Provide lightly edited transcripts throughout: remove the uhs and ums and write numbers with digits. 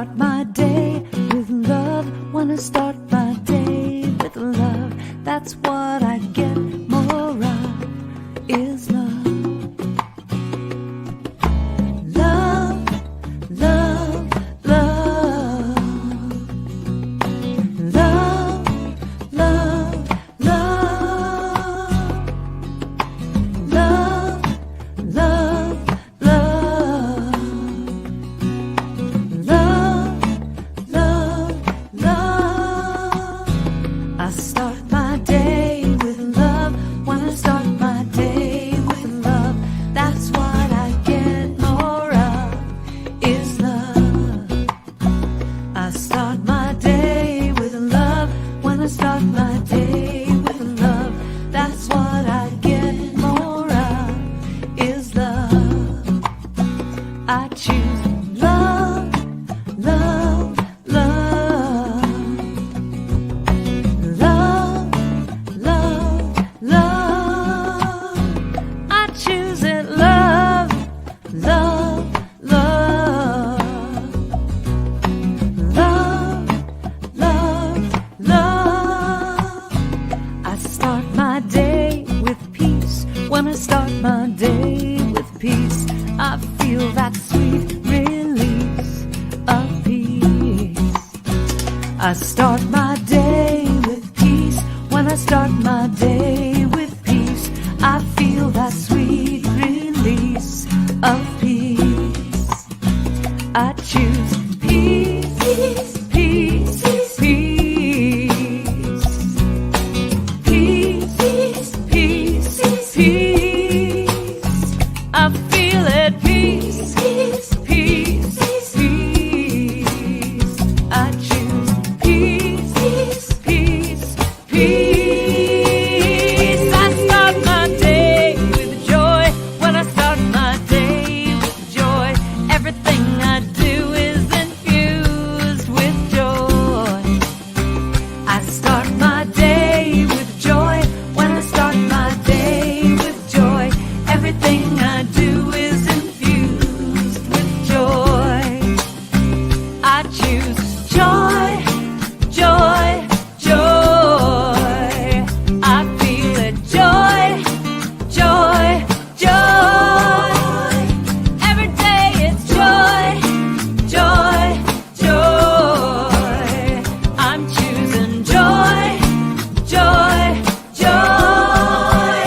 start my day with love. Wanna start my day with love. That's what I get more of, is love. Love, love, love. Love, love, love. Love, love, love. Love, love, love. I start my day with love. Wanna start my day with love. That's what I get more of, is love. I start my day with love. Wanna start my day with love. That's what I get more of, is love. I choose love, love, love. Love, love, love. I choose it, love, love, love. Love, love, love. I start my day with peace. Wanna start my day with peace. I feel that sweet release of peace. I start my day with peace. When I start my day with peace, I feel that sweet release of peace. I choose peace, peace, peace. Peace, peace, peace. I feel it, peace, peace, peace, peace. I choose peace, peace, peace. I start my day with joy. When I start my day with joy, everything I do is infused with joy. I start my day with joy. When I start my day with joy, everything I do is infused with joy. I choose joy, joy, joy. I feel it, joy, joy, joy. Every day it's joy, joy, joy. I'm choosing joy, joy, joy.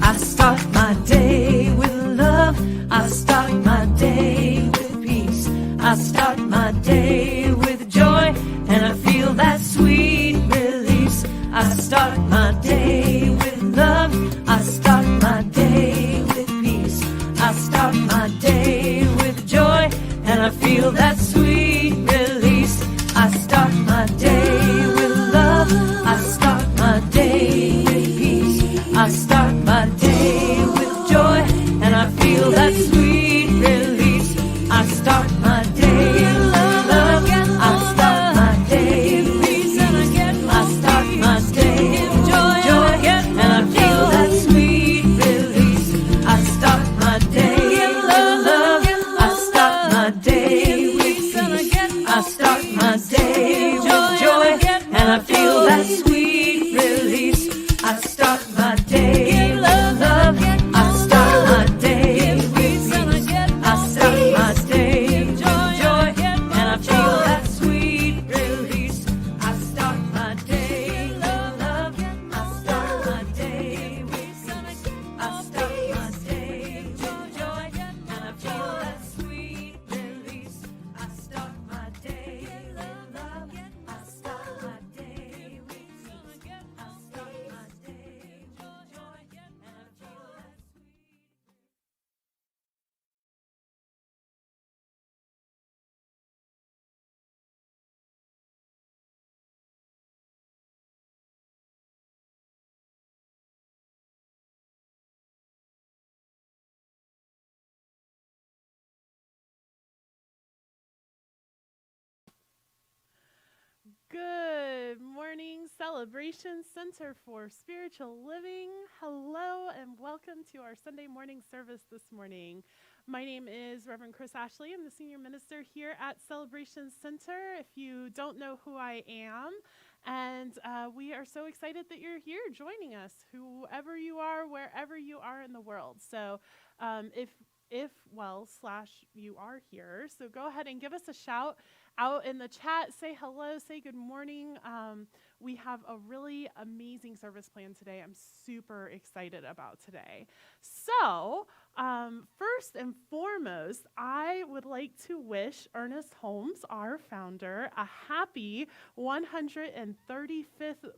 I start my day with love. I start my day with peace. I start my day with joy, and I feel that sweet release. I start my day with love. I start my day with peace. I start my day with joy, and I feel that sweet release. I start my day with love. I start my day with peace. I start my day with joy, and I feel that sweet release. I start my day with love. I start my day with peace. I start my day with joy, and I feel that sweet release. I start my day with love. I start my day with peace. I start my day with joy, and I feel that sweet release. I start my day with love. I start my day with peace. I start my day with joy, and I feel that sweet release. I start my day with love. I start my day with peace. I start my day with joy, and I feel that sweet release. I start my day with love. I start my day with peace. I start my day with joy, and I feel that sweet. Good morning, Celebration Center for Spiritual Living. Hello and welcome to our Sunday morning service this morning. My name is Reverend Chris Ashley. I'm the senior minister here at Celebration Center, if you don't know who I am. And we are so excited that you're here joining us, whoever you are, wherever you are in the world. So slash you are here. So go ahead and give us a shout out in the chat. Say hello, say good morning. We have a really amazing service plan today. I'm super excited about today. So first and foremost, I would like to wish Ernest Holmes, our founder, a happy 135th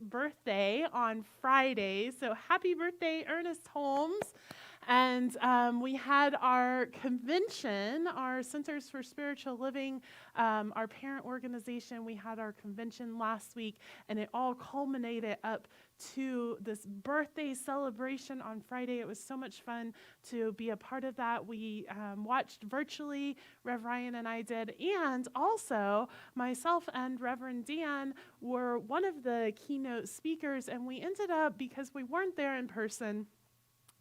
birthday on Friday. So happy birthday, Ernest Holmes. And we had our convention, our Centers for Spiritual Living, our parent organization. We had our convention last week, and it all culminated up to this birthday celebration on Friday. It was so much fun to be a part of that. We watched virtually, Rev Ryan and I did, and also myself and Reverend Dan were one of the keynote speakers, and we ended up, because we weren't there in person,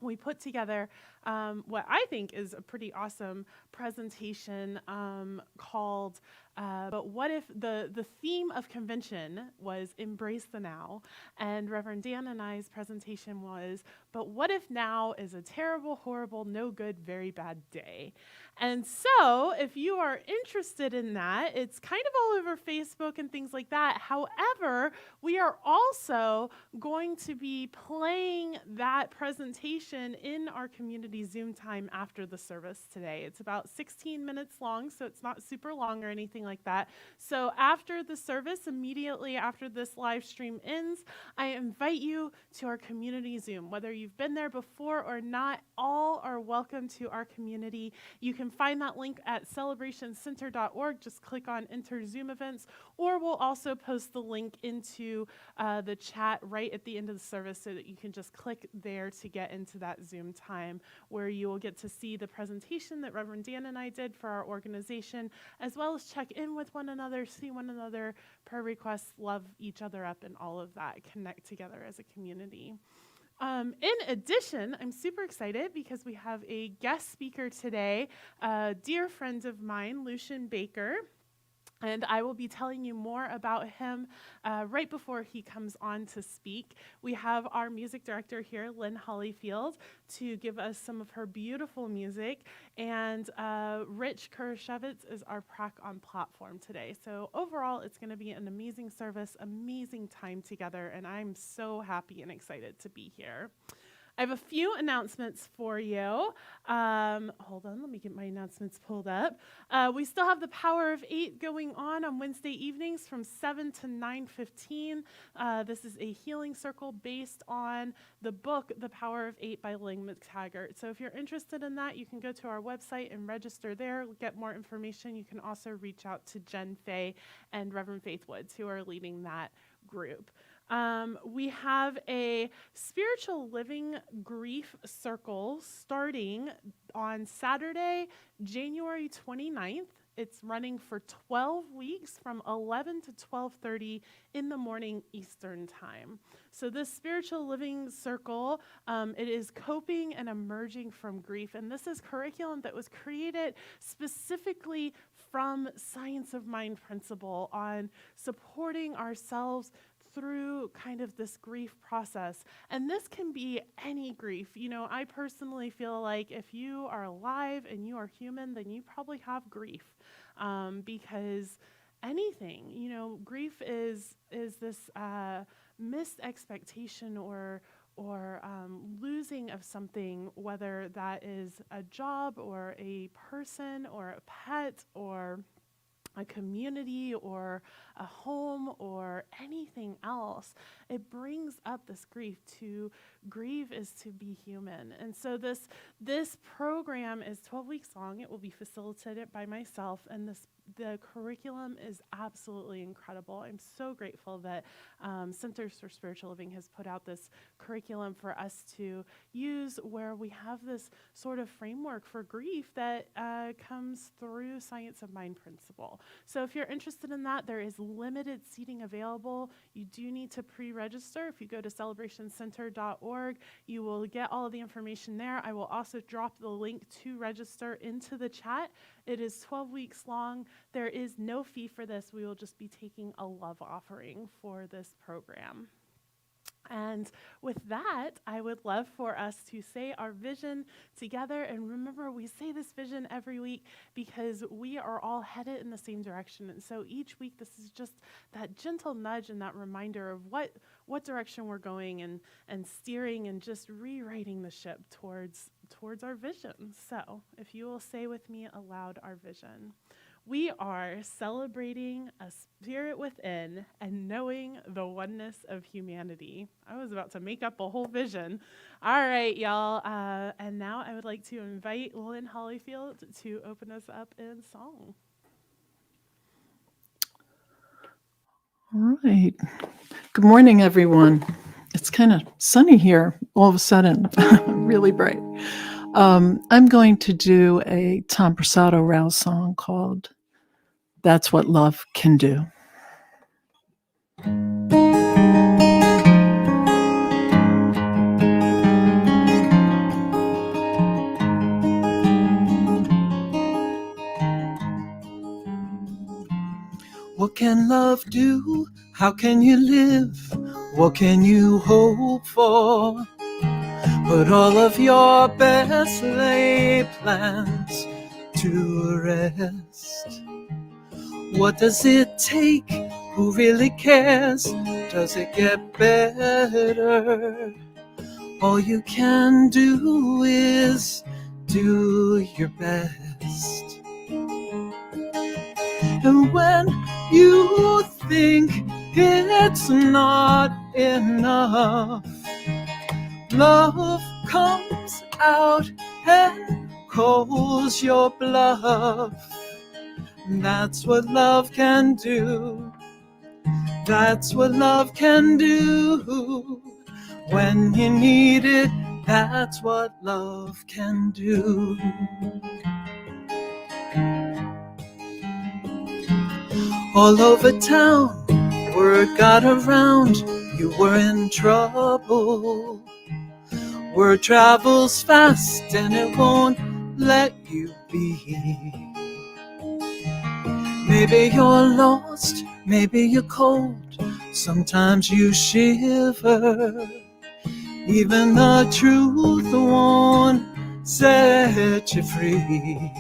we put together what I think is a pretty awesome presentation called But What If the theme of convention was Embrace the Now, and Reverend Dan and I's presentation was, but what if now is a terrible, horrible, no good, very bad day? And so if you are interested in that, it's kind of all over Facebook and things like that. However, we are also going to be playing that presentation in our community Zoom time after the service today. It's about 16 minutes long, so it's not super long or anything like that. So after the service, immediately after this live stream ends, I invite you to our community Zoom. Whether you've been there before or not, all are welcome to our community. You can find that link at celebrationcenter.org. Just click on Enter Zoom Events, or we'll also post the link into the chat right at the end of the service so that you can just click there to get into that Zoom time, where you will get to see the presentation that Reverend Dan and I did for our organization, as well as check in with one another, see one another, prayer requests, love each other up, and all of that, connect together as a community. In addition, I'm super excited because we have a guest speaker today, a dear friend of mine, Lucian Baker. And I will be telling you more about him right before he comes on to speak. We have our music director here, Lynn Hollyfield, to give us some of her beautiful music. And Rich Kurashevitz is our prac on platform today. So overall, it's going to be an amazing service, amazing time together. And I'm so happy and excited to be here. I have a few announcements for you. Hold on, let me get my announcements pulled up. We still have the Power of 8 going on Wednesday evenings from 7 to 9:15. This is a healing circle based on the book, The Power of 8 by Ling McTaggart. So if you're interested in that, you can go to our website and register there, get more information. You can also reach out to Jen Fay and Reverend Faith Woods, who are leading that group. We have a spiritual living grief circle starting on Saturday, January 29th. It's running for 12 weeks from 11 to 12:30 in the morning Eastern time. So this spiritual living circle, it is coping and emerging from grief. And this is curriculum that was created specifically from Science of Mind principle on supporting ourselves through kind of this grief process. And this can be any grief. You know, I personally feel like if you are alive and you are human, then you probably have grief. Because anything, you know, grief is this missed expectation or losing of something, whether that is a job or a person or a pet or a community or a home or anything else. It brings up this grief. To grieve is to be human. And so this program is 12 weeks long. It will be facilitated by myself, and this the curriculum is absolutely incredible. I'm so grateful that Centers for Spiritual Living has put out this curriculum for us to use, where we have this sort of framework for grief that comes through Science of Mind principle. So if you're interested in that, there is limited seating available. You do need to pre-register. If you go to celebrationcenter.org, you will get all of the information there. I will also drop the link to register into the chat. It is 12 weeks long. There is no fee for this. We will just be taking a love offering for this program. And with that, I would love for us to say our vision together. And remember, we say this vision every week because we are all headed in the same direction. And so each week, this is just that gentle nudge and that reminder of what direction we're going, and steering and just rewriting the ship towards our vision. So if you will say with me aloud our vision. We are celebrating a spirit within and knowing the oneness of humanity. I was about to make up a whole vision. All right, y'all. And now I would like to invite Lynn Hollyfield to open us up in song. All right. Good morning, everyone. It's kind of sunny here all of a sudden, really bright. I'm going to do a Tom Prasado Rouse song called That's What Love Can Do. What can love do? How can you live? What can you hope for? Put all of your best laid plans to rest. What does it take? Who really cares? Does it get better? All you can do is do your best. And when you think it's not enough, love comes out and calls your bluff. That's what love can do. That's what love can do. When you need it, that's what love can do. All over town, word got around, you were in trouble. Word travels fast and it won't let you be. Maybe you're lost, maybe you're cold, sometimes you shiver. Even the truth won't set you free.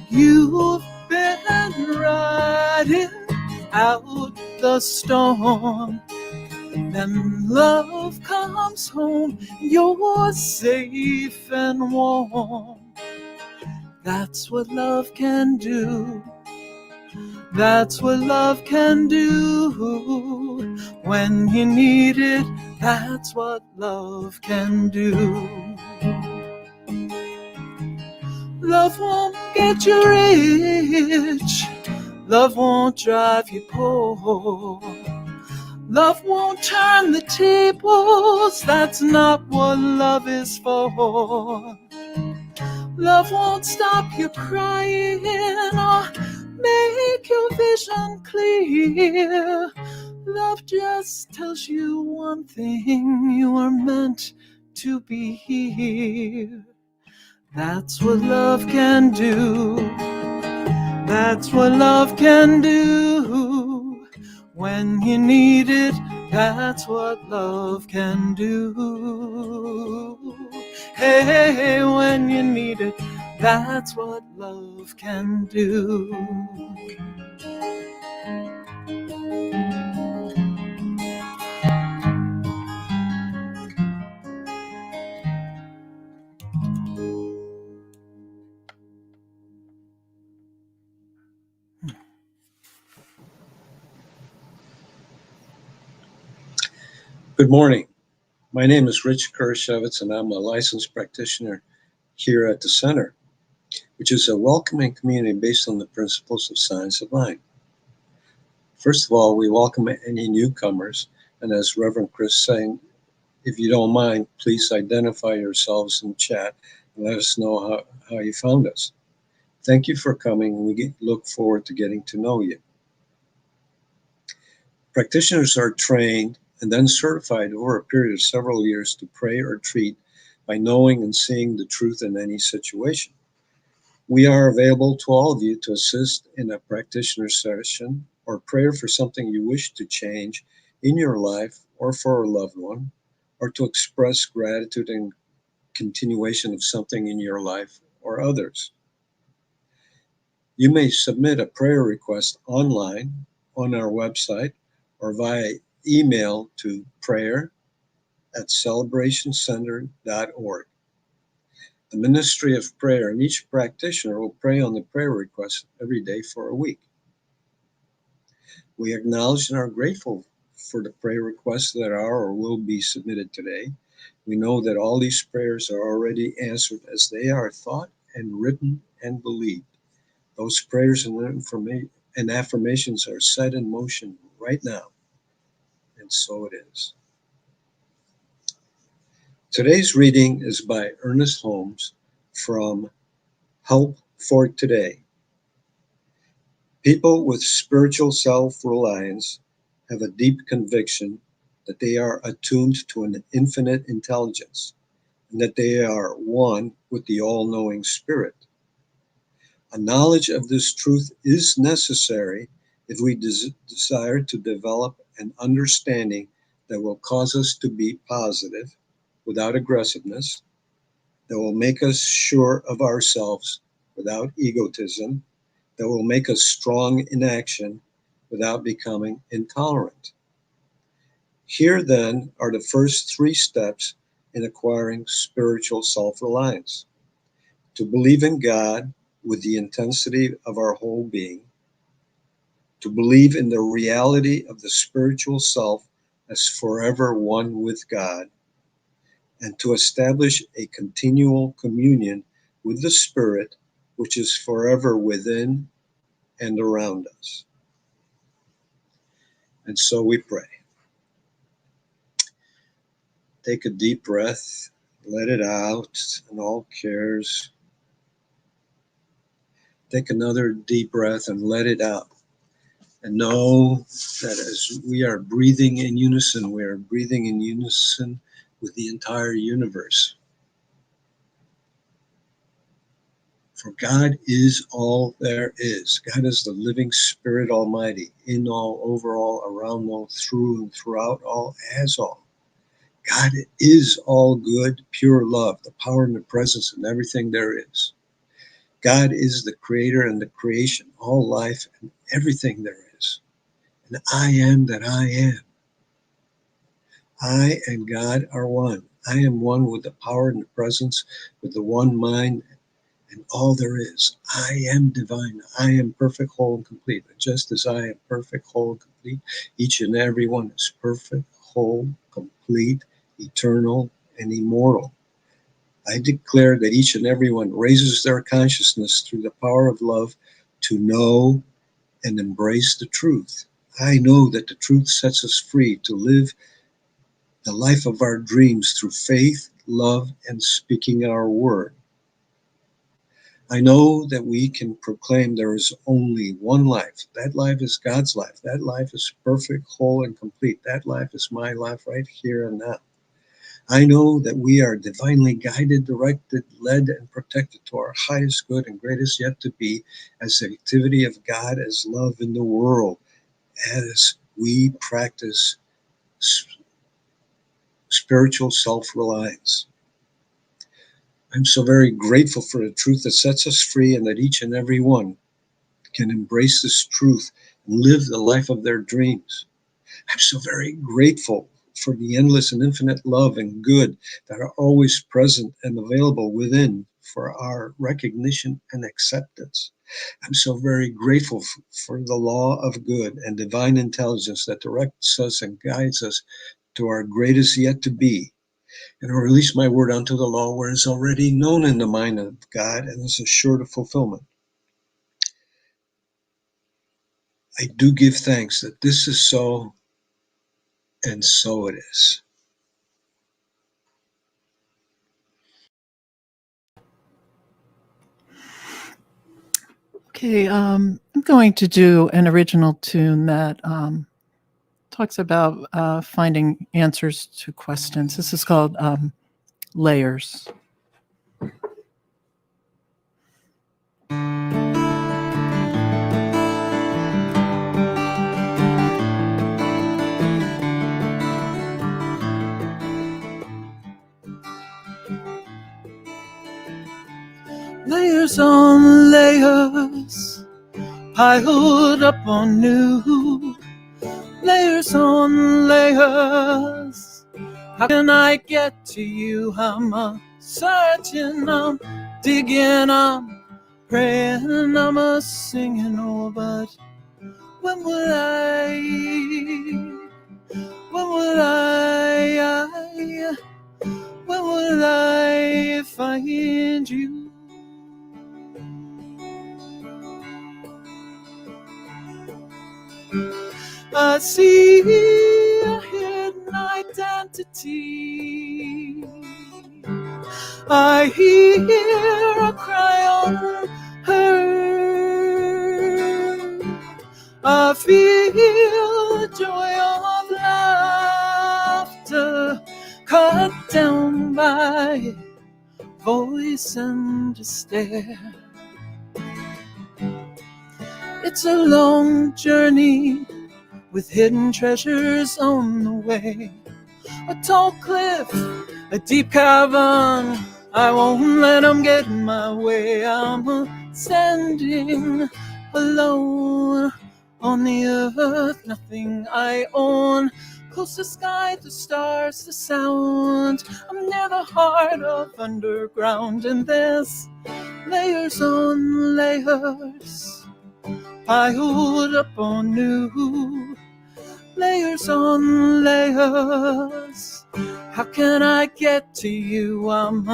You've been riding out the storm, then love comes home, you're safe and warm. That's what love can do. That's what love can do. When you need it, that's what love can do. Love won't get you rich. Love won't drive you poor. Love won't turn the tables. That's not what love is for. Love won't stop you crying or make your vision clear. Love just tells you one thing: you are meant to be here. That's what love can do. That's what love can do. When you need it, that's what love can do. Hey, when you need it, that's what love can do. Good morning. My name is Rich Kershevitz, and I'm a licensed practitioner here at the center. which is a welcoming community based on the principles of science of mind. First of all, we welcome any newcomers, and as Reverend Chris saying, if you don't mind, please identify yourselves in chat and let us know how you found us. Thank you for coming. We look forward to getting to know you. Practitioners are trained and then certified over a period of several years to pray or treat by knowing and seeing the truth in any situation. We are available to all of you to assist in a practitioner session or prayer for something you wish to change in your life or for a loved one, or to express gratitude and continuation of something in your life or others. You may submit a prayer request online on our website or via email to prayer@celebrationcenter.org. The Ministry of Prayer and each practitioner will pray on the prayer request every day for a week. We acknowledge and are grateful for the prayer requests that are or will be submitted today. We know that all these prayers are already answered as they are thought and written and believed. Those prayers and affirmations are set in motion right now, and so it is. Today's reading is by Ernest Holmes from Help for Today. People with spiritual self-reliance have a deep conviction that they are attuned to an infinite intelligence and that they are one with the all-knowing Spirit. A knowledge of this truth is necessary if we desire to develop an understanding that will cause us to be positive without aggressiveness, that will make us sure of ourselves without egotism, that will make us strong in action without becoming intolerant. Here then are the first 3 steps in acquiring spiritual self-reliance: to believe in God with the intensity of our whole being, to believe in the reality of the spiritual self as forever one with God, and to establish a continual communion with the Spirit, which is forever within and around us. And so we pray. Take a deep breath, let it out, and all cares. Take another deep breath and let it out. And know that as we are breathing in unison, we are breathing in unison with the entire universe. For God is all there is. God is the living Spirit Almighty, in all, over all, around all, through and throughout all, as all. God is all good, pure love, the power and the presence and everything there is. God is the creator and the creation, all life and everything there is. And I am that I am. I and God are one. I am one with the power and the presence, with the one mind and all there is. I am divine. I am perfect, whole, and complete. But just as I am perfect, whole, and complete, each and every one is perfect, whole, complete, eternal, and immortal. I declare that each and every one raises their consciousness through the power of love to know and embrace the truth. I know that the truth sets us free to live the life of our dreams through faith, love, and speaking our word. I know that we can proclaim there is only one life. That life is God's life. That life is perfect, whole, and complete. That life is my life right here and now. I know that we are divinely guided, directed, led, and protected to our highest good and greatest yet to be as the activity of God as love in the world, as we practice spiritual self-reliance. I'm so very grateful for the truth that sets us free and that each and every one can embrace this truth and live the life of their dreams. I'm so very grateful for the endless and infinite love and good that are always present and available within for our recognition and acceptance. I'm so very grateful for the law of good and divine intelligence that directs us and guides us to our greatest yet to be. And I release my word unto the law, where it's already known in the mind of God and is assured of fulfillment. I do give thanks that this is so, and so it is. Okay, I'm going to do an original tune that talks about finding answers to questions. This is called Layers. Layers on layers, piled up on new. Layers on layers. How can I get to you? I'm searching, I'm digging, I'm praying, I'm singing. Oh, but when will I? When will I? When will I find you? I see a hidden identity. I hear a cry unheard. I feel the joy of laughter cut down by voice and despair. It's a long journey with hidden treasures on the way. A tall cliff, a deep cavern, I won't let them get in my way. I'm standing alone on the earth, nothing I own. Close the sky, the stars, the sound. I'm near the heart of underground, and there's layers on layers, piled up on new. Layers on layers. How can I get to you? I'm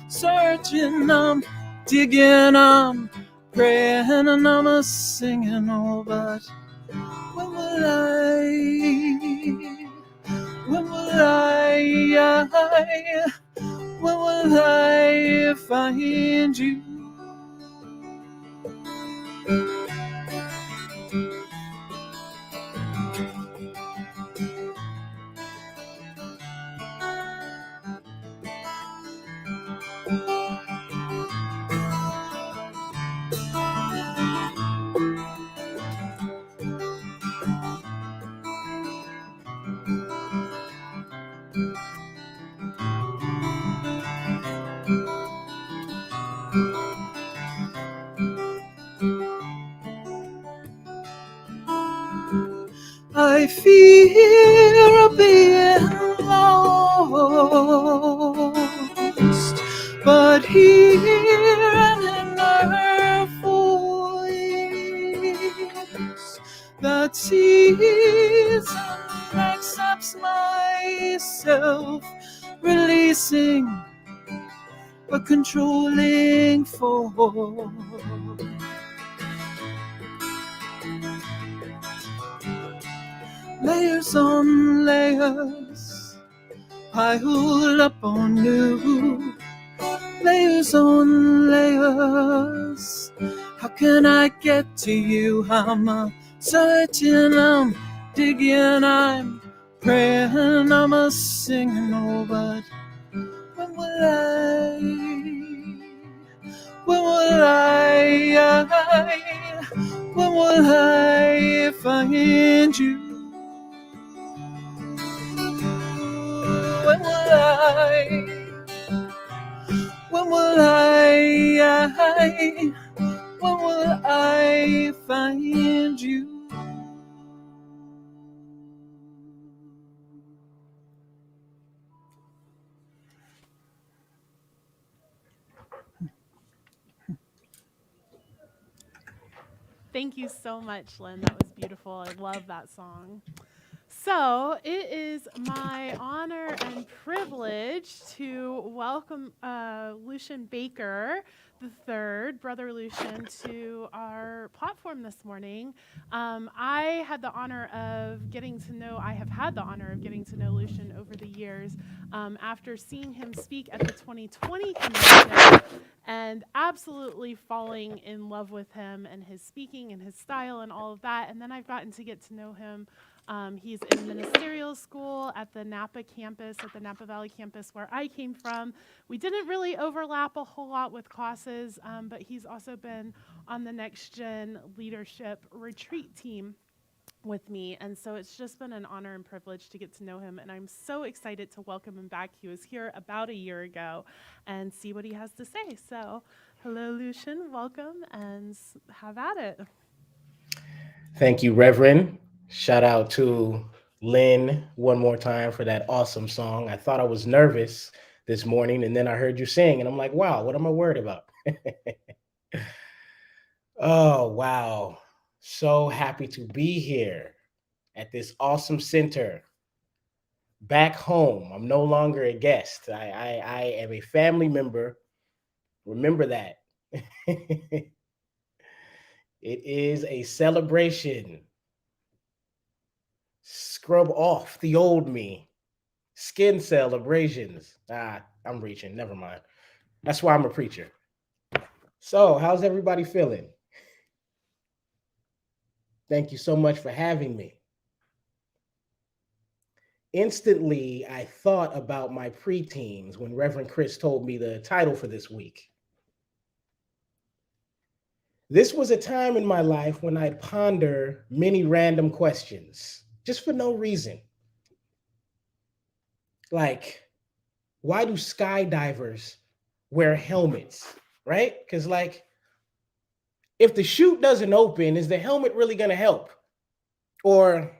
searching, I'm digging, I'm praying, and I'm singing. Oh, but when will I? When will I? When will I find you? I fear of being lost, but hear an inner voice that sees and accepts myself, releasing a controlling force. Layers on layers, piled up on new. Layers on layers. How can I get to you? I'm searching, I'm digging, I'm praying, I'm singing. Oh, but when will I? When will I? When will I find you? When will I? When will I? When will I find you? Thank you so much, Lynn. That was beautiful. I love that song. So it is my honor and privilege to welcome Lucian Baker III, Brother Lucian, to our platform this morning. I have had the honor of getting to know Lucian over the years after seeing him speak at the 2020 convention and absolutely falling in love with him and his speaking and his style and all of that. And then I've gotten to get to know him. He's in ministerial school at the Napa campus, at the Napa Valley campus where I came from. We didn't really overlap a whole lot with classes, but he's also been on the Next Gen Leadership Retreat team with me. And so it's just been an honor and privilege to get to know him. And I'm so excited to welcome him back. He was here about a year ago and see what he has to say. So hello, Lucian, welcome and have at it. Thank you, Reverend. Shout out to Lynn one more time for that awesome song. I thought I was nervous this morning, and then I heard you sing, and I'm like, wow, what am I worried about? Oh, wow. So happy to be here at this awesome center. Back home. I'm no longer a guest. I am a family member. Remember that. It is a celebration. Scrub off the old me. Skin cell abrasions. I'm reaching. Never mind. That's why I'm a preacher. So, how's everybody feeling? Thank you so much for having me. Instantly, I thought about my preteens when Reverend Chris told me the title for this week. This was a time in my life when I'd ponder many random questions, just for no reason. Like, why do skydivers wear helmets, right? Because, like, if the chute doesn't open, is the helmet really going to help? Or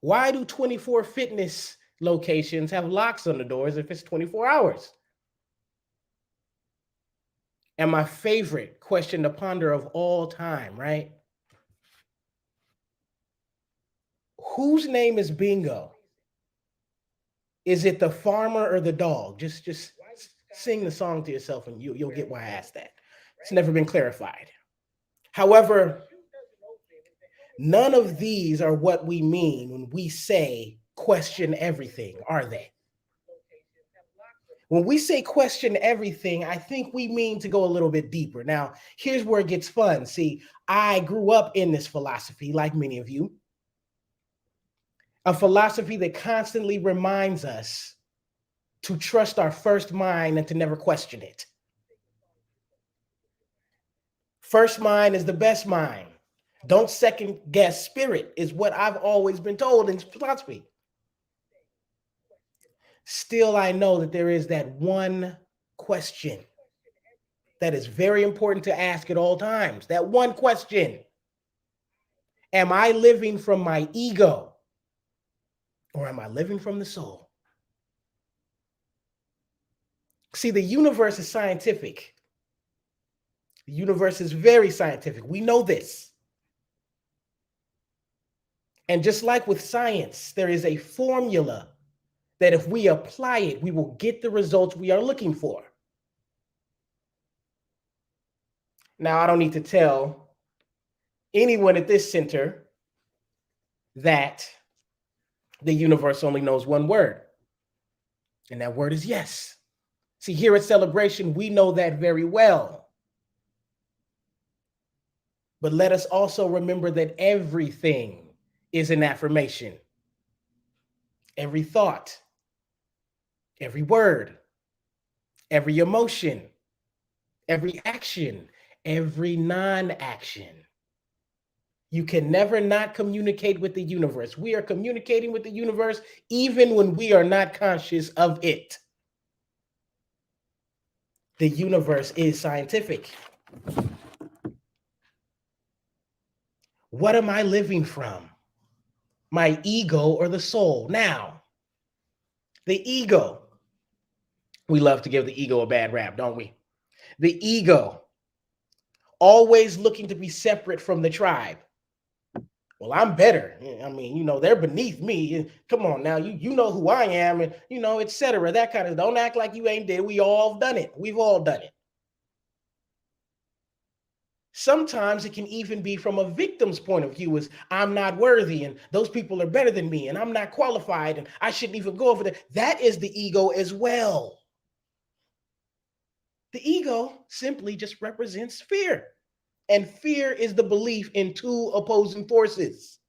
why do 24 fitness locations have locks on the doors if it's 24 hours? And my favorite question to ponder of all time, right? Whose name is Bingo? Is it the farmer or the dog? Just sing the song to yourself and you'll get why I asked that. It's never been clarified. However, none of these are what we mean when we say question everything, are they? When we say question everything, I think we mean to go a little bit deeper. Now, here's where it gets fun. See, I grew up in this philosophy, like many of you. A philosophy that constantly reminds us to trust our first mind and to never question it. First mind is the best mind. Don't second guess spirit is what I've always been told in philosophy. Still, I know that there is that one question that is very important to ask at all times. That one question. Am I living from my ego? Or am I living from the soul? See, the universe is scientific. The universe is very scientific. We know this. And just like with science, there is a formula that if we apply it, we will get the results we are looking for. Now, I don't need to tell anyone at this center that the universe only knows one word, and that word is yes. See, here at Celebration, we know that very well. But let us also remember that everything is an affirmation. Every thought, every word, every emotion, every action, every non-action. You can never not communicate with the universe. We are communicating with the universe even when we are not conscious of it. The universe is scientific. What am I living from? My ego or the soul? Now, the ego. We love to give the ego a bad rap, don't we? The ego, always looking to be separate from the tribe. Well, I'm better. I mean, they're beneath me. Come on now, you know who I am, and et cetera. That kind of, don't act like you ain't did. We all done it. We've all done it. Sometimes it can even be from a victim's point of view, is I'm not worthy, and those people are better than me, and I'm not qualified, and I shouldn't even go over there. That is the ego as well. The ego simply just represents fear. And fear is the belief in two opposing forces.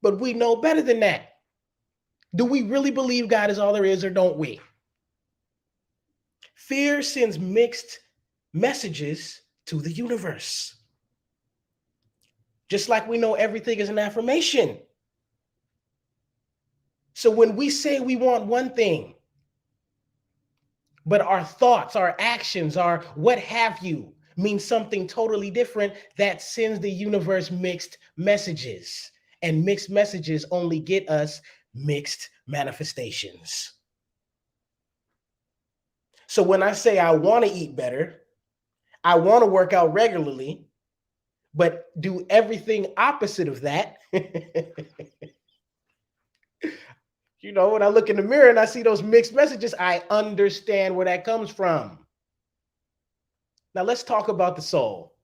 But we know better than that. Do we really believe God is all there is, or don't we? Fear sends mixed messages to the universe. Just like we know everything is an affirmation. So when we say we want one thing, but our thoughts, our actions, our what have you mean something totally different, that sends the universe mixed messages. And mixed messages only get us mixed manifestations. So when I say I want to eat better, I want to work out regularly, but do everything opposite of that. When I look in the mirror and I see those mixed messages, I understand where that comes from. Now let's talk about the soul.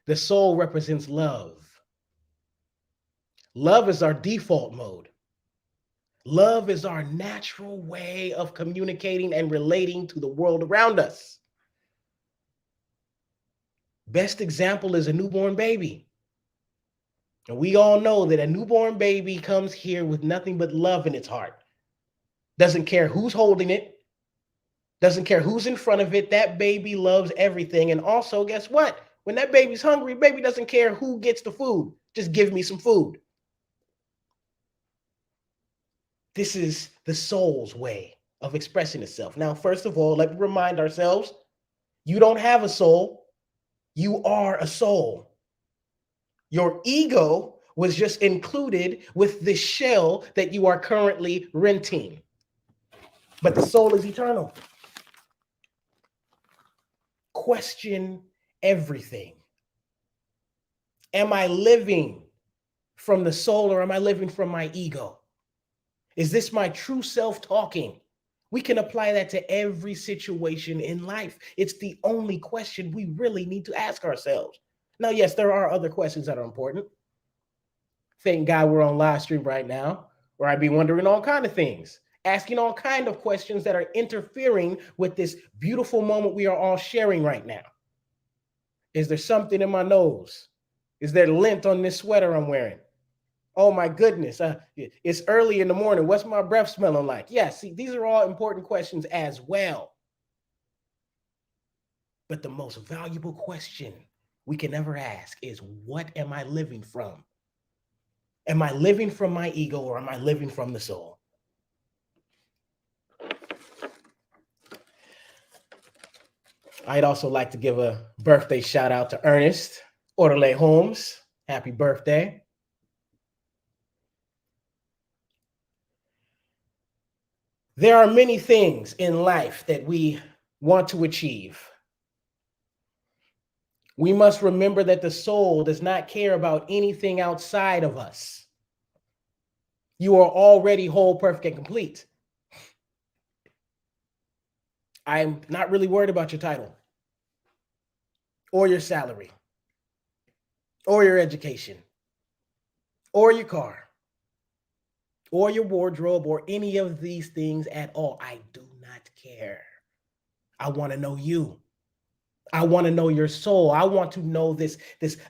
The soul represents love. Love is our default mode. Love is our natural way of communicating and relating to the world around us. Best example is a newborn baby. And we all know that a newborn baby comes here with nothing but love in its heart. Doesn't care who's holding it. Doesn't care who's in front of it. That baby loves everything. And also, guess what? When that baby's hungry, baby doesn't care who gets the food. Just give me some food. This is the soul's way of expressing itself. Now, first of all, let's remind ourselves, you don't have a soul. You are a soul. Your ego was just included with the shell that you are currently renting. But the soul is eternal. Question everything. Am I living from the soul, or am I living from my ego? Is this my true self talking? We can apply that to every situation in life. It's the only question we really need to ask ourselves. Now, yes, there are other questions that are important. Thank God we're on live stream right now, where I'd be wondering all kinds of things, asking all kinds of questions that are interfering with this beautiful moment we are all sharing right now. Is there something in my nose? Is there lint on this sweater I'm wearing? Oh my goodness, it's early in the morning. What's my breath smelling like? Yeah, see, these are all important questions as well. But the most valuable question we can ever ask is, what am I living from? Am I living from my ego, or am I living from the soul? I'd also like to give a birthday shout out to Ernest Orderle Holmes. Happy birthday. There are many things in life that we want to achieve. We must remember that the soul does not care about anything outside of us. You are already whole, perfect, and complete. I'm not really worried about your title, or your salary, or your education, or your car, or your wardrobe, or any of these things at all. I do not care. I want to know you. I want to know your soul. I want to know this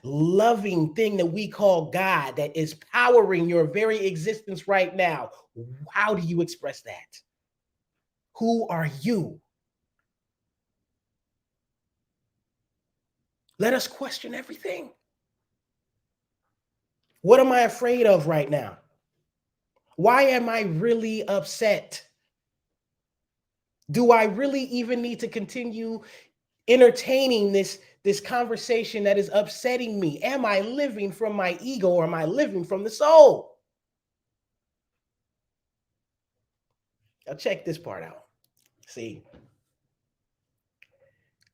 loving thing that we call God, that is powering your very existence right now. How do you express that? Who are you? Let us question everything. What am I afraid of right now? Why am I really upset? Do I really even need to continue entertaining this conversation that is upsetting me? Am I living from my ego, or am I living from the soul? Now check this part out. See,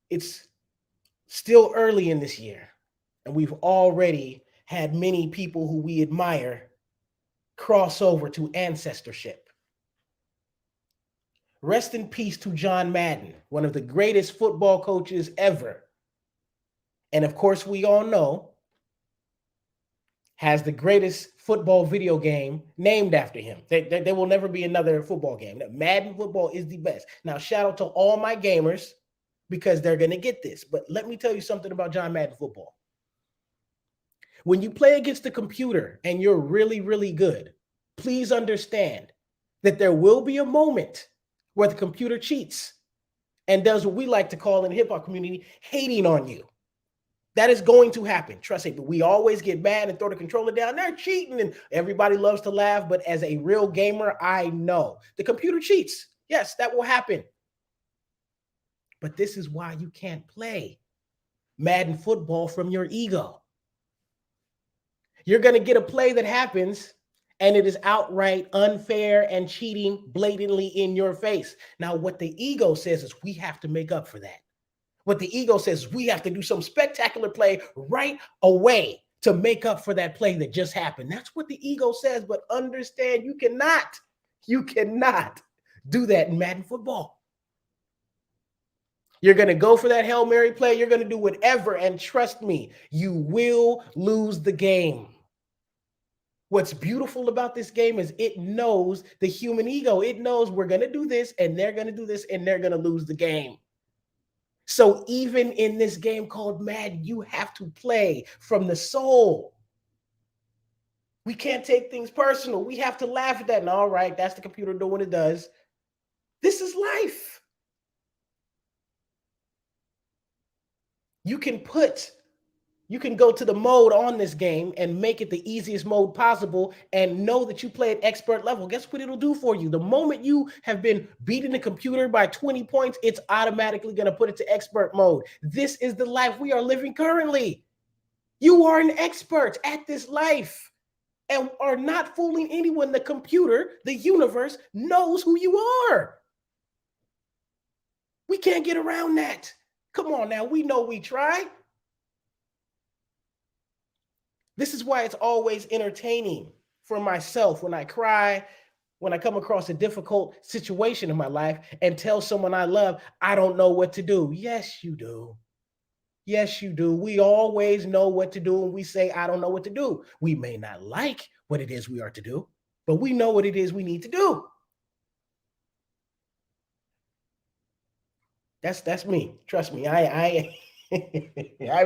it's Still early in this year, and we've already had many people who we admire cross over to ancestorship. Rest in peace to John Madden, one of the greatest football coaches ever. And of course, we all know, has the greatest football video game named after him. There will never be another football game. Madden football is the best. Now, shout out to all my gamers because they're going to get this. But let me tell you something about John Madden football. When you play against the computer and you're really, really good, please understand that there will be a moment where the computer cheats and does what we like to call in the hip hop community, hating on you. That is going to happen. Trust me, but we always get mad and throw the controller down. They're cheating and everybody loves to laugh. But as a real gamer, I know the computer cheats. Yes, that will happen. But this is why you can't play Madden football from your ego. You're going to get a play that happens and it is outright unfair and cheating blatantly in your face. Now, what the ego says is we have to make up for that. What the ego says, we have to do some spectacular play right away to make up for that play that just happened. That's what the ego says, but understand you cannot do that in Madden football. You're going to go for that Hail Mary play. You're going to do whatever, and trust me, you will lose the game. What's beautiful about this game is it knows the human ego. It knows we're going to do this, and they're going to do this, and they're going to lose the game. So even in this game called Madden, you have to play from the soul. We can't take things personal. We have to laugh at that. And all right, that's the computer doing what it does. This is life. You can go to the mode on this game and make it the easiest mode possible and know that you play at expert level. Guess what it'll do for you? The moment you have been beating the computer by 20 points, it's automatically going to put it to expert mode. This is the life we are living currently. You are an expert at this life and are not fooling anyone. The computer, the universe, knows who you are. We can't get around that. Come on now, we know we try. This is why it's always entertaining for myself when I cry, when I come across a difficult situation in my life and tell someone I love, I don't know what to do. Yes, you do. Yes, you do. We always know what to do when we say, I don't know what to do. We may not like what it is we are to do, but we know what it is we need to do. That's me. Trust me. I'm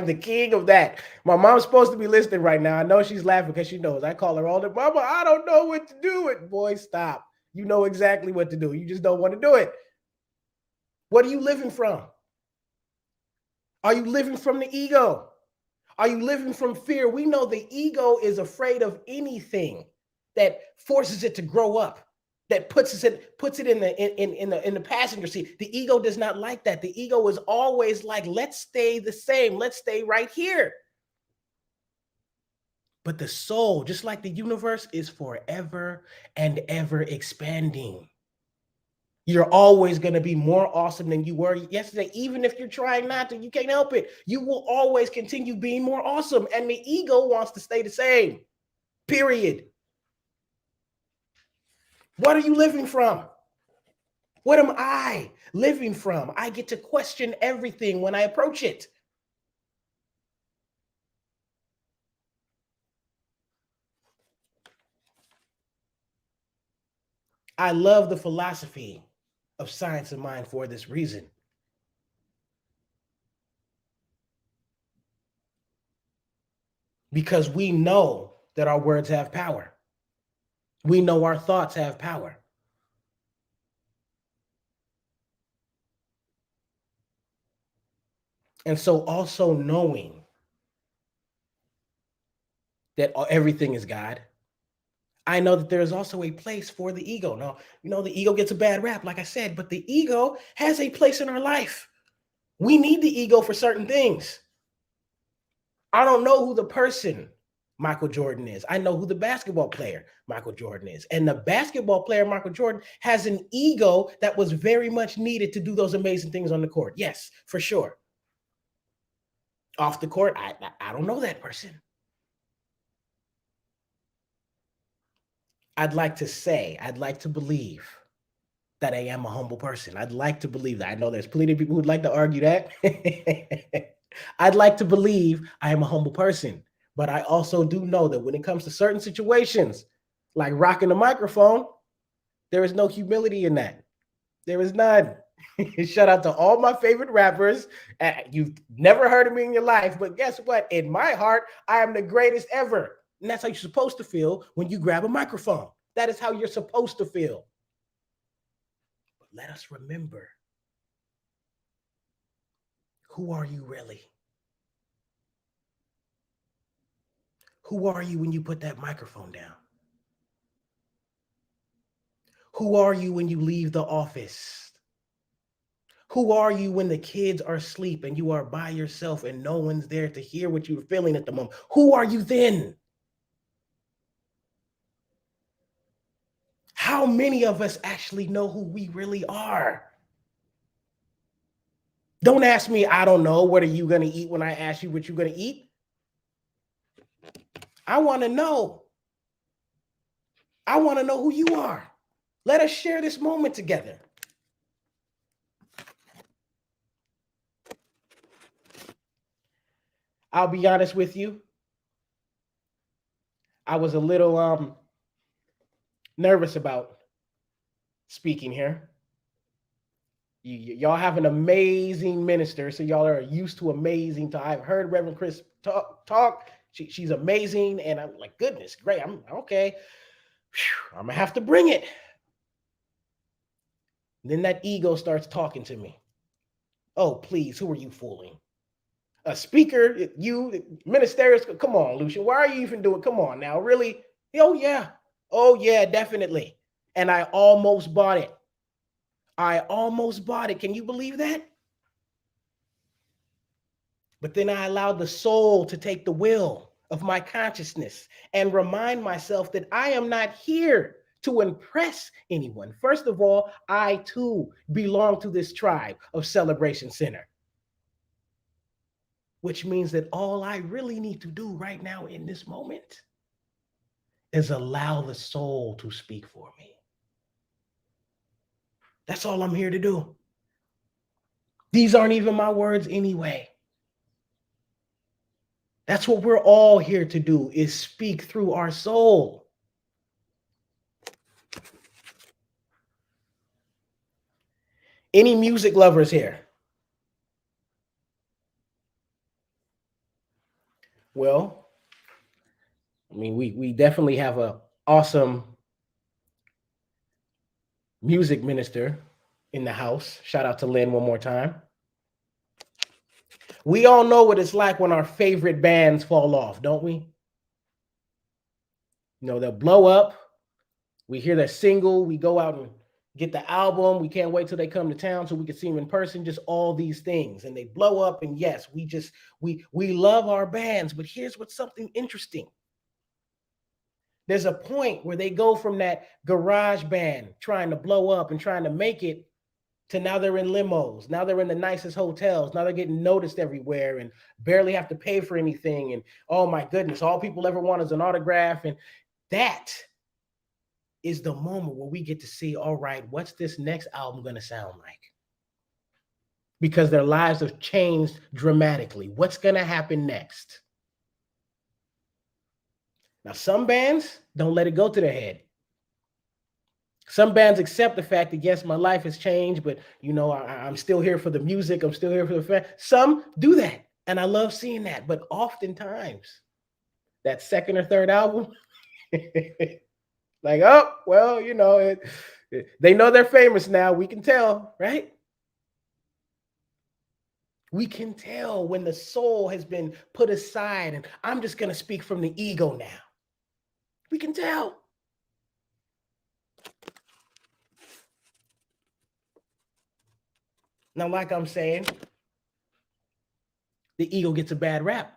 the king of that. My mom's supposed to be listening right now. I know she's laughing because she knows. I call her all the time. Mama, I don't know what to do. It, boy, stop. You know exactly what to do. You just don't want to do it. What are you living from? Are you living from the ego? Are you living from fear? We know the ego is afraid of anything that forces it to grow up, that puts it in the passenger seat. The ego does not like that. The ego is always like, let's stay the same. Let's stay right here. But the soul, just like the universe, is forever and ever expanding. You're always going to be more awesome than you were yesterday. Even if you're trying not to, you can't help it. You will always continue being more awesome. And the ego wants to stay the same. Period. What are you living from? What am I living from? I get to question everything when I approach it. I love the philosophy of Science of Mind for this reason. Because we know that our words have power. We know our thoughts have power. And so also knowing that everything is God, I know that there is also a place for the ego. Now, the ego gets a bad rap, like I said, but the ego has a place in our life. We need the ego for certain things. I don't know who the person Michael Jordan is. I know who the basketball player Michael Jordan is. And the basketball player Michael Jordan has an ego that was very much needed to do those amazing things on the court. Yes, for sure. off the court, I don't know that person. I'd like to believe that I am a humble person. I'd like to believe that. I know there's plenty of people who'd like to argue that. I'd like to believe I am a humble person, but I also do know that when it comes to certain situations, like rocking the microphone, there is no humility in that. There is none. Shout out to all my favorite rappers. You've never heard of me in your life, but guess what? In my heart, I am the greatest ever. And that's how you're supposed to feel when you grab a microphone. That is how you're supposed to feel. But let us remember, who are you really? Who are you when you put that microphone down? Who are you when you leave the office? Who are you when the kids are asleep and you are by yourself and no one's there to hear what you're feeling at the moment? Who are you then? How many of us actually know who we really are? Don't ask me, I don't know. What are you going to eat when I ask you what you're going to eat? I want to know. I want to know who you are. Let us share this moment together. I'll be honest with you. I was a little nervous about speaking here. Y'all have an amazing minister, so y'all are used to amazing. I've heard Reverend Chris talk. She's amazing, and I'm like, goodness, great. I'm okay. Whew, I'm gonna have to bring it. Then that ego starts talking to me. Oh, please, who are you fooling? A speaker, you, ministers, come on, Lucian, why are you even doing? Come on now, really? Oh, yeah, definitely. And I almost bought it. Can you believe that? But then I allowed the soul to take the will of my consciousness and remind myself that I am not here to impress anyone. First of all, I too belong to this tribe of Celebration Center, which means that all I really need to do right now in this moment is allow the soul to speak for me. That's all I'm here to do. These aren't even my words anyway. That's what we're all here to do, is speak through our soul. Any music lovers here? Well, I mean, we definitely have an awesome music minister in the house. Shout out to Lynn one more time. We all know what it's like when our favorite bands fall off, don't we? You know, they'll blow up. We hear their single. We go out and get the album. We can't wait till they come to town so we can see them in person. Just all these things. And they blow up. And yes, we love our bands. But here's what's something interesting. There's a point where they go from that garage band trying to blow up and trying to make it to now they're in limos. Now they're in the nicest hotels. Now they're getting noticed everywhere and barely have to pay for anything. And oh my goodness, all people ever want is an autograph. And that is the moment where we get to see, all right, what's this next album going to sound like? Because their lives have changed dramatically. What's going to happen next? Now, some bands don't let it go to their head. Some bands accept the fact that, yes, my life has changed, but, you know, I'm still here for the music. I'm still here for the fan. Some do that, and I love seeing that. But oftentimes, that second or third album, like, oh, well, you know, they know they're famous now. We can tell, right? We can tell when the soul has been put aside, and I'm just going to speak from the ego now. We can tell. Now, like I'm saying, the ego gets a bad rap.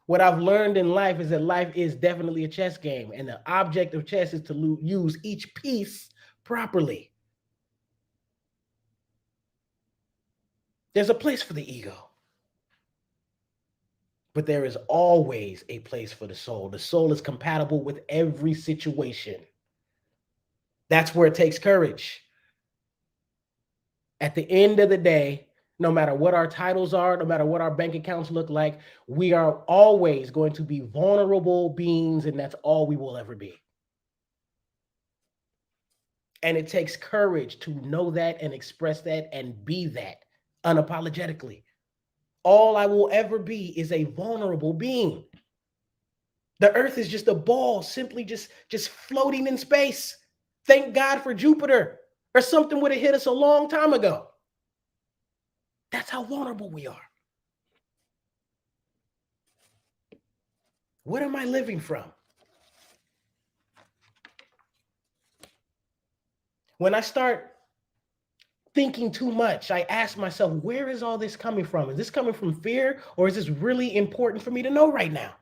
What I've learned in life is that life is definitely a chess game, and the object of chess is to use each piece properly. There's a place for the ego. But there is always a place for the soul. The soul is compatible with every situation. That's where it takes courage. At the end of the day, no matter what our titles are, no matter what our bank accounts look like, we are always going to be vulnerable beings, and that's all we will ever be. And it takes courage to know that and express that and be that unapologetically. All I will ever be is a vulnerable being. The earth is just a ball, simply just floating in space. Thank God for Jupiter, or something would have hit us a long time ago. That's how vulnerable we are. What am I living from? When I start thinking too much, I ask myself, where is all this coming from? Is this coming from fear, or is this really important for me to know right now?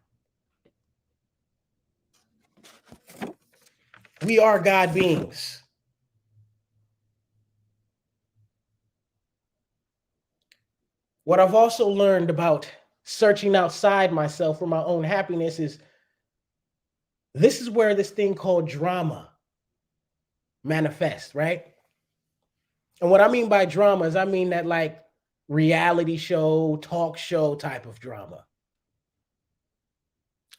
We are God beings. What I've also learned about searching outside myself for my own happiness is this is where this thing called drama manifests, right? And what I mean by drama is I mean that like reality show, talk show type of drama.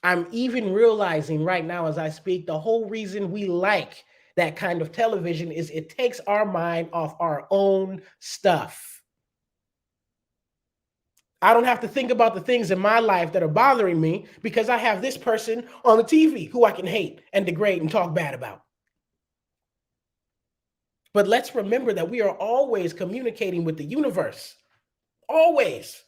I'm even realizing right now as I speak, the whole reason we like that kind of television is it takes our mind off our own stuff. I don't have to think about the things in my life that are bothering me because I have this person on the TV who I can hate and degrade and talk bad about. But let's remember that we are always communicating with the universe. Always.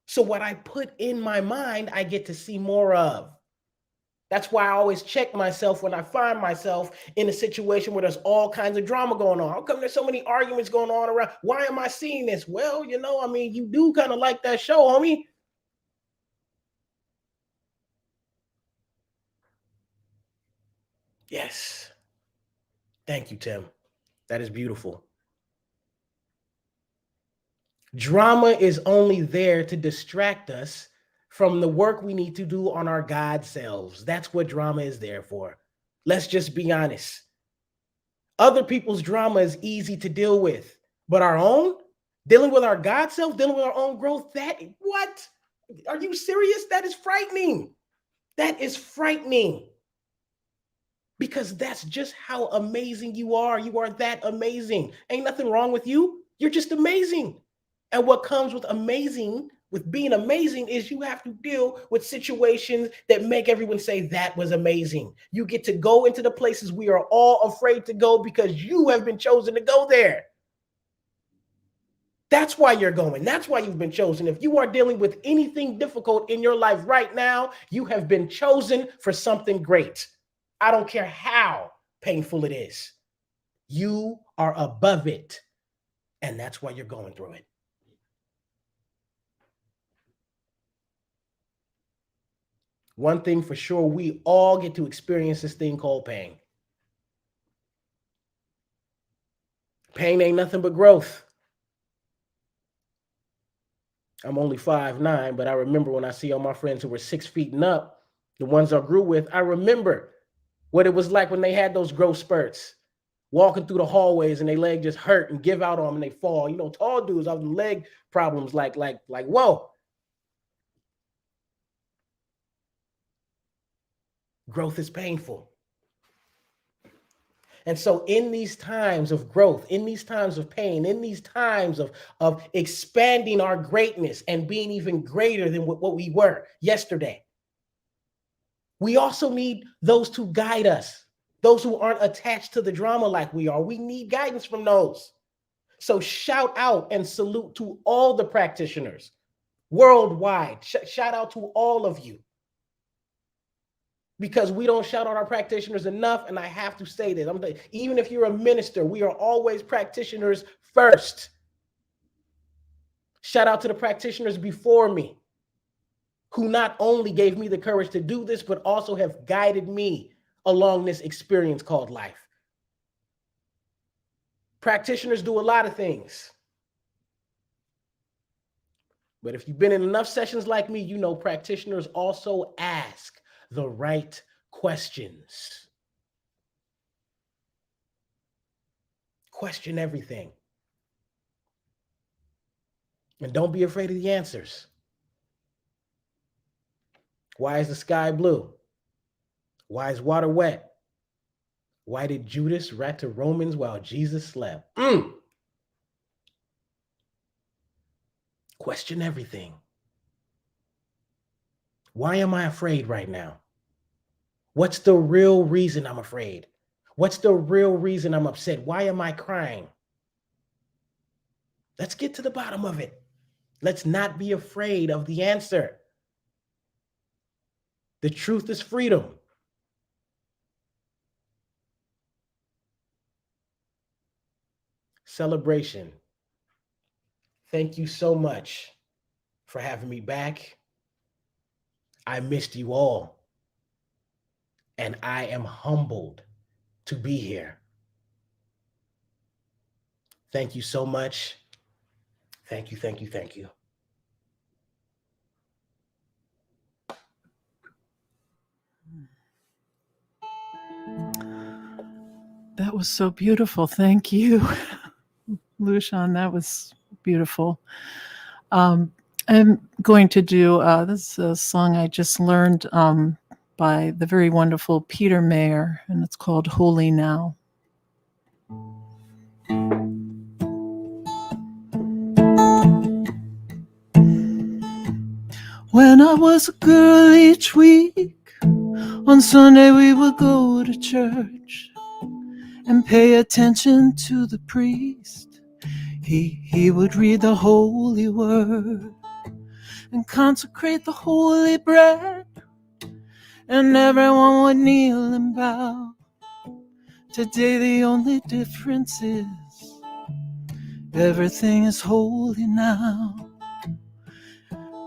So what I put in my mind, I get to see more of. That's why I always check myself when I find myself in a situation where there's all kinds of drama going on. How come there's so many arguments going on around? Why am I seeing this? Well, I mean, you do kind of like that show, homie. Yes. Thank you, Tim. That is beautiful. Drama is only there to distract us from the work we need to do on our God selves. That's what drama is there for. Let's just be honest. Other people's drama is easy to deal with, but our own, dealing with our God self, dealing with our own growth, what? Are you serious? That is frightening. That is frightening. Because that's just how amazing you are. You are that amazing. Ain't nothing wrong with you. You're just amazing. And what comes with being amazing is you have to deal with situations that make everyone say that was amazing. You get to go into the places we are all afraid to go because you have been chosen to go there. That's why you're going. That's why you've been chosen. If you are dealing with anything difficult in your life right now, you have been chosen for something great. I don't care how painful it is. You are above it. And that's why you're going through it. One thing for sure, we all get to experience this thing called pain. Pain ain't nothing but growth. I'm only 5'9", but I remember when I see all my friends who were 6 feet and up, the ones I grew with, I remember what it was like when they had those growth spurts, walking through the hallways and their leg just hurt and give out on them and they fall. Tall dudes have them leg problems like, whoa. Growth is painful. And so in these times of growth, in these times of pain, in these times of expanding our greatness and being even greater than what we were yesterday, we also need those to guide us, those who aren't attached to the drama like we are. We need guidance from those. So shout out and salute to all the practitioners worldwide. Shout out to all of you. Because we don't shout out our practitioners enough, and I have to say this. Even if you're a minister, we are always practitioners first. Shout out to the practitioners before me, who not only gave me the courage to do this, but also have guided me along this experience called life. Practitioners do a lot of things, But if you've been in enough sessions like me, you know practitioners also ask the right questions. Question everything. And don't be afraid of the answers. Why is the sky blue? Why is water wet? Why did Judas rat to Romans while Jesus slept? Question everything. Why am I afraid right now? What's the real reason I'm afraid? What's the real reason I'm upset? Why am I crying? Let's get to the bottom of it. Let's not be afraid of the answer. The truth is freedom. Celebration. Thank you so much for having me back. I missed you all. And I am humbled to be here. Thank you so much. Thank you, thank you, thank you. That was so beautiful. Thank you, Lushan. That was beautiful. I'm going to do this is a song I just learned by the very wonderful Peter Mayer, and it's called Holy Now. When I was a girl each week, on Sunday we would go to church and pay attention to the priest. He would read the holy word and consecrate the holy bread, and everyone would kneel and bow. Today the only difference is everything is holy now.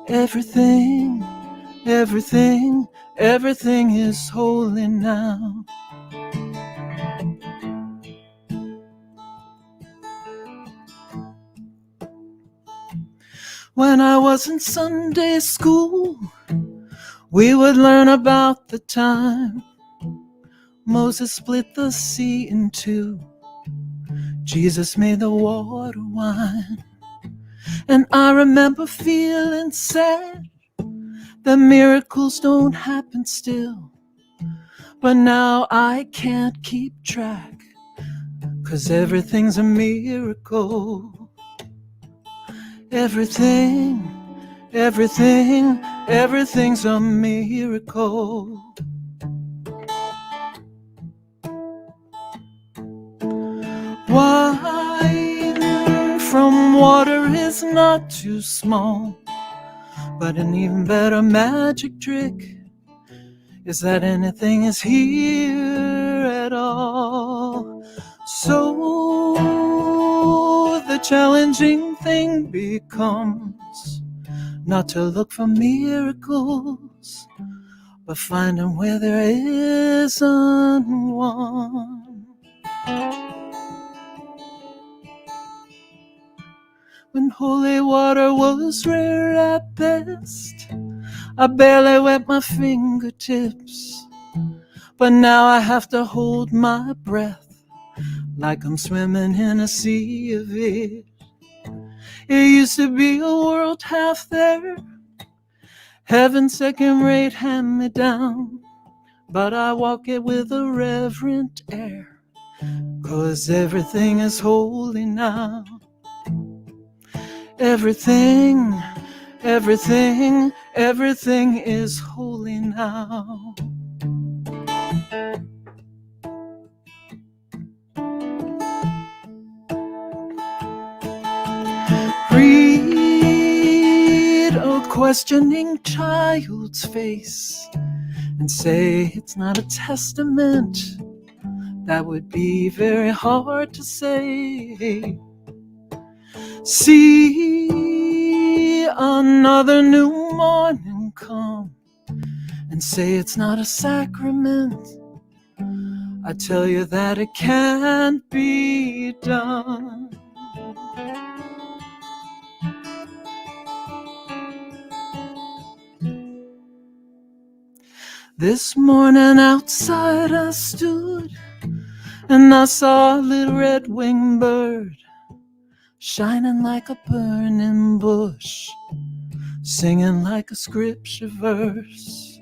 Everything is holy now. When I was in Sunday school, we would learn about the time Moses split the sea in two. Jesus made the water wine. And I remember feeling sad that miracles don't happen still. But now I can't keep track, 'cause everything's a miracle. Everything's a miracle. Wine from water is not too small, but an even better magic trick is that anything is here at all. So the challenging thing becomes not to look for miracles, but finding where there isn't one. When holy water was rare at best, I barely wet my fingertips. But now I have to hold my breath like I'm swimming in a sea of it. It used to be a world half there, heaven second rate, hand me down. But I walk it with a reverent air, 'cause everything is holy now. Everything is holy now. Read a questioning child's face and say it's not a testament. That would be very hard to say. See another new morning come and say it's not a sacrament. I tell you that it can't be done. This morning outside I stood and I saw a little red-winged bird shining like a burning bush, singing like a scripture verse.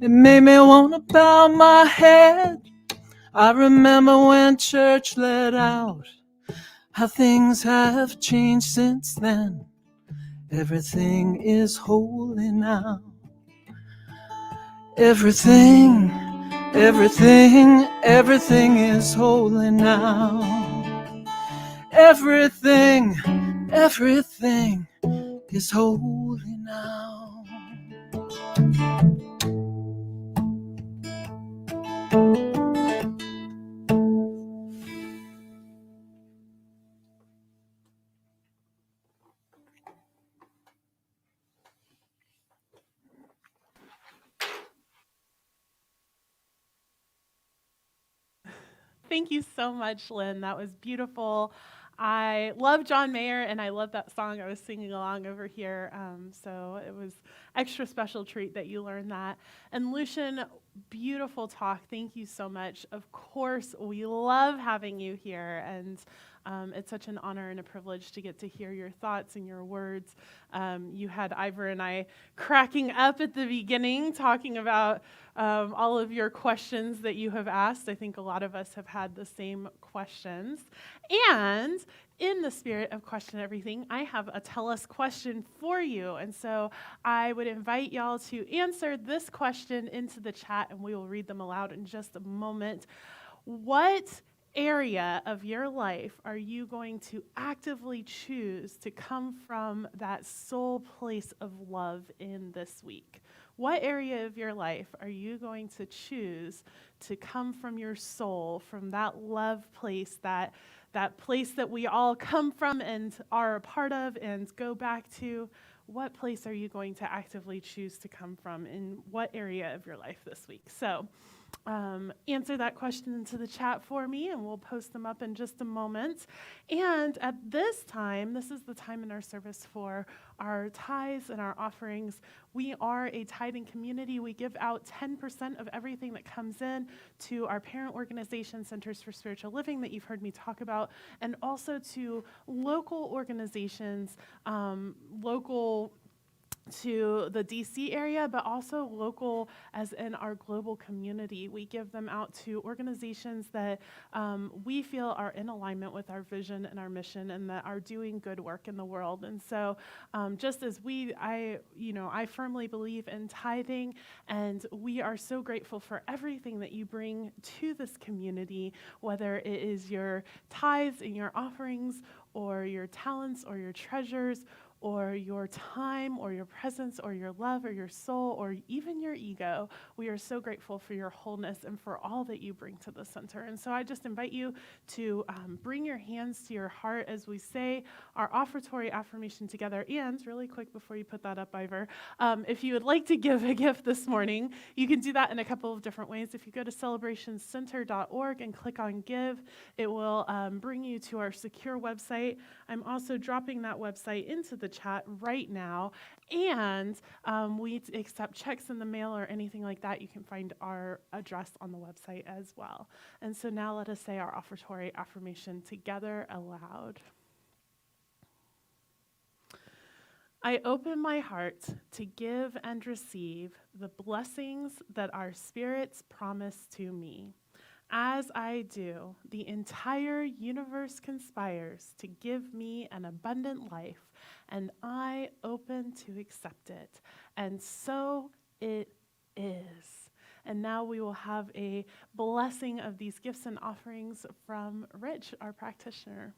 It made me want to bow my head. I remember when church let out, how things have changed since then. Everything is holy now. Everything is holy now. Everything is holy now. Thank you so much, Lynn. That was beautiful. I love John Mayer, and I love that song. I was singing along over here, so it was extra special treat that you learned that. And Lucian, beautiful talk. Thank you so much. Of course, we love having you here, and it's such an honor and a privilege to get to hear your thoughts and your words. You had Ivor and I cracking up at the beginning, talking about all of your questions that you have asked. I think a lot of us have had the same questions. And in the spirit of Question Everything, I have a Tell Us question for you. And so I would invite y'all to answer this question into the chat, and we will read them aloud in just a moment. What area of your life are you going to actively choose to come from that soul place of love in this week? What area of your life are you going to choose to come from your soul, from that love place, that place that we all come from and are a part of and go back to? What place are you going to actively choose to come from in what area of your life this week? So answer that question into the chat for me, and we'll post them up in just a moment. And at this time, this is the time in our service for our tithes and our offerings. We are a tithing community. We give out 10% of everything that comes in to our parent organization, Centers for Spiritual Living, that you've heard me talk about, and also to local organizations, local to the DC area, but also local as in our global community. We give them out to organizations that we feel are in alignment with our vision and our mission and that are doing good work in the world. And so just as I firmly believe in tithing, and we are so grateful for everything that you bring to this community, whether it is your tithes and your offerings or your talents or your treasures, or your time, or your presence, or your love, or your soul, or even your ego. We are so grateful for your wholeness and for all that you bring to the center. And so I just invite you to bring your hands to your heart as we say our offertory affirmation together. And really quick before you put that up, Ivor, if you would like to give a gift this morning, you can do that in a couple of different ways. If you go to celebrationscenter.org and click on Give, it will bring you to our secure website. I'm also dropping that website into the chat right now, and we accept checks in the mail or anything like that. You can find our address on the website as well. And so now let us say our offertory affirmation together aloud. I open my heart to give and receive the blessings that our spirits promise to me. As I do, the entire universe conspires to give me an abundant life, and I open to accept it. And so it is. And now we will have a blessing of these gifts and offerings from Rich, our practitioner.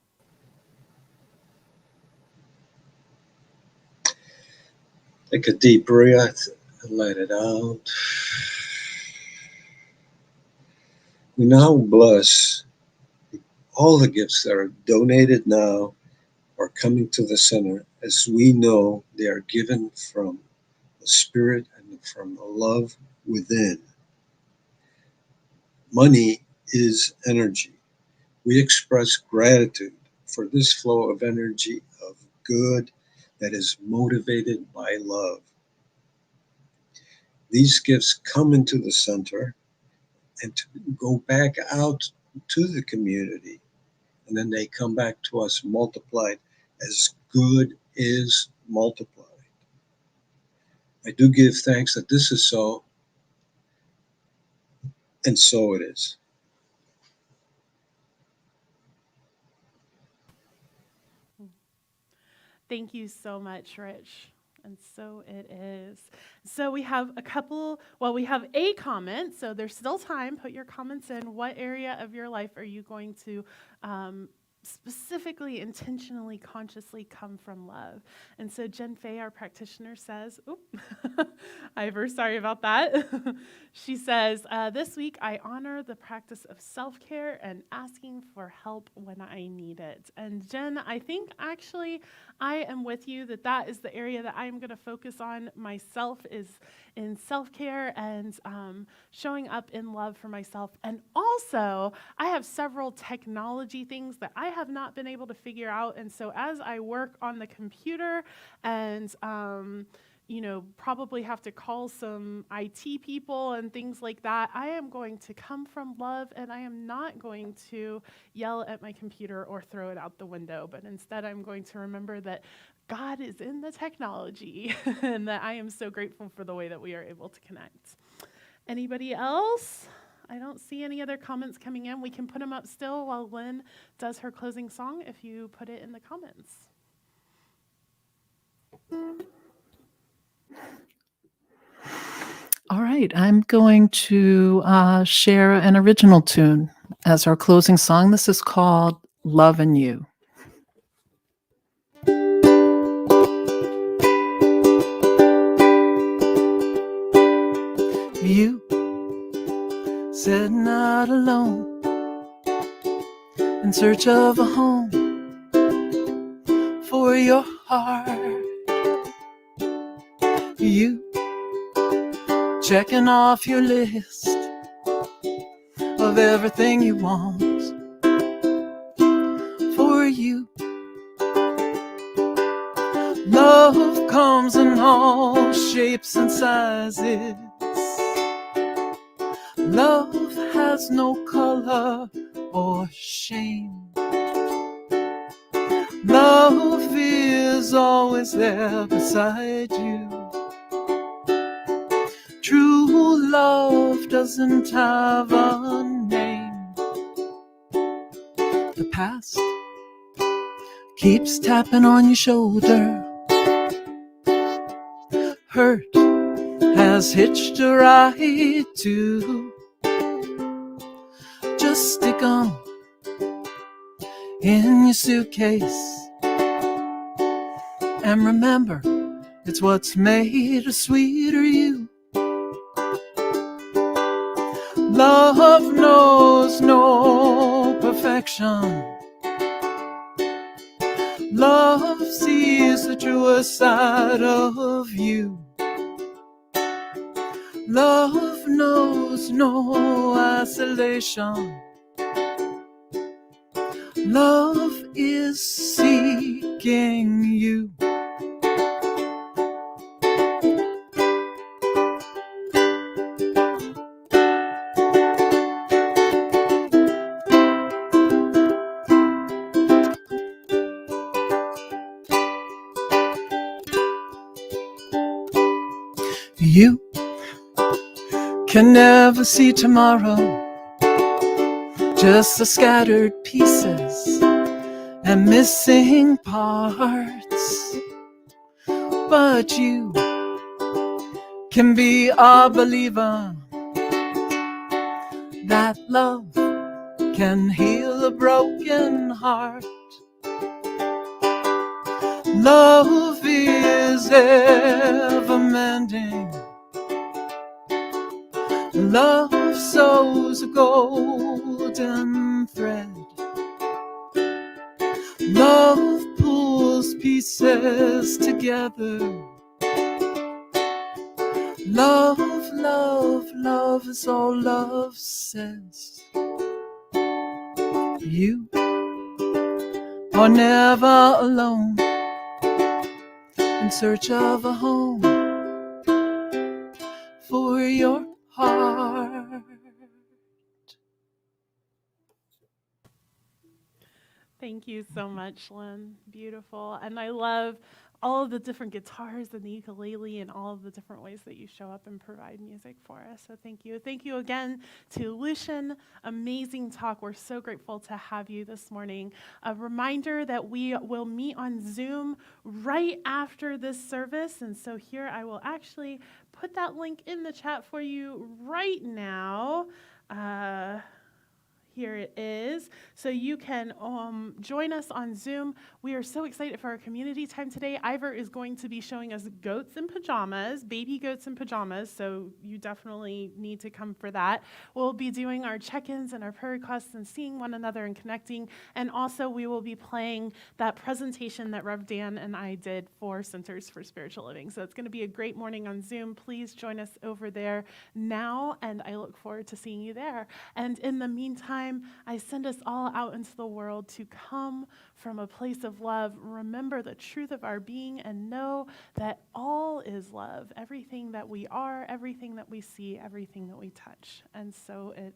Take a deep breath and let it out. We now bless all the gifts that are donated now or coming to the center, as we know they are given from the Spirit and from the love within. Money is energy. We express gratitude for this flow of energy of good that is motivated by love. these gifts come into the center and to go back out to the community. And then they come back to us multiplied as good is multiplied. I do give thanks that this is so, and so it is. Thank you so much, Rich. And so it is. So we have we have a comment. So there's still time. Put your comments in. What area of your life are you going to specifically, intentionally, consciously come from love? And so Jen Fay, our practitioner, says, Ivor, sorry about that. She says, this week I honor the practice of self-care and asking for help when I need it. And Jen, I think actually I am with you that is the area that I am going to focus on myself, is in self-care and showing up in love for myself. And also, I have several technology things that I have not been able to figure out. And so as I work on the computer and probably have to call some IT people and things like that, I am going to come from love, and I am not going to yell at my computer or throw it out the window, but instead I'm going to remember that God is in the technology and that I am so grateful for the way that we are able to connect. Anybody else? I don't see any other comments coming in. We can put them up still while Lynn does her closing song if you put it in the comments. All right, I'm going to share an original tune as our closing song. This is called Lovin' You. You said not alone, in search of a home for your heart. You checking off your list of everything you want for you. Love comes in all shapes and sizes. Love has no color or shame. Love is always there beside you. True love doesn't have a name. The past keeps tapping on your shoulder. Hurt has hitched a ride too. Just stick 'em in your suitcase and remember, it's what's made a sweeter you. Love knows no perfection. Love sees the truest side of you. Love knows no isolation. Love is seeking you. You can never see tomorrow, just the scattered pieces and missing parts. But you can be a believer that love can heal a broken heart. Love is ever mending. Love sews a golden thread. Love pulls pieces together. Love, love, love is all love says. You are never alone, in search of a home for heart. Thank you so much, Lynn. Beautiful. And I love all of the different guitars and the ukulele and all of the different ways that you show up and provide music for us. So thank you. Thank you again to Lucian. Amazing talk. We're so grateful to have you this morning. A reminder that we will meet on Zoom right after this service. And so here I will actually put that link in the chat for you right now. Here it is. So you can join us on Zoom. We are so excited for our community time today. Ivor is going to be showing us goats in pajamas, baby goats in pajamas, so you definitely need to come for that. We'll be doing our check-ins and our prayer requests and seeing one another and connecting. And also we will be playing that presentation that Rev Dan and I did for Centers for Spiritual Living. So it's going to be a great morning on Zoom. Please join us over there now, and I look forward to seeing you there. And in the meantime, I send us all out into the world to come from a place of love, remember the truth of our being, and know that all is love. Everything that we are, everything that we see, everything that we touch. And so it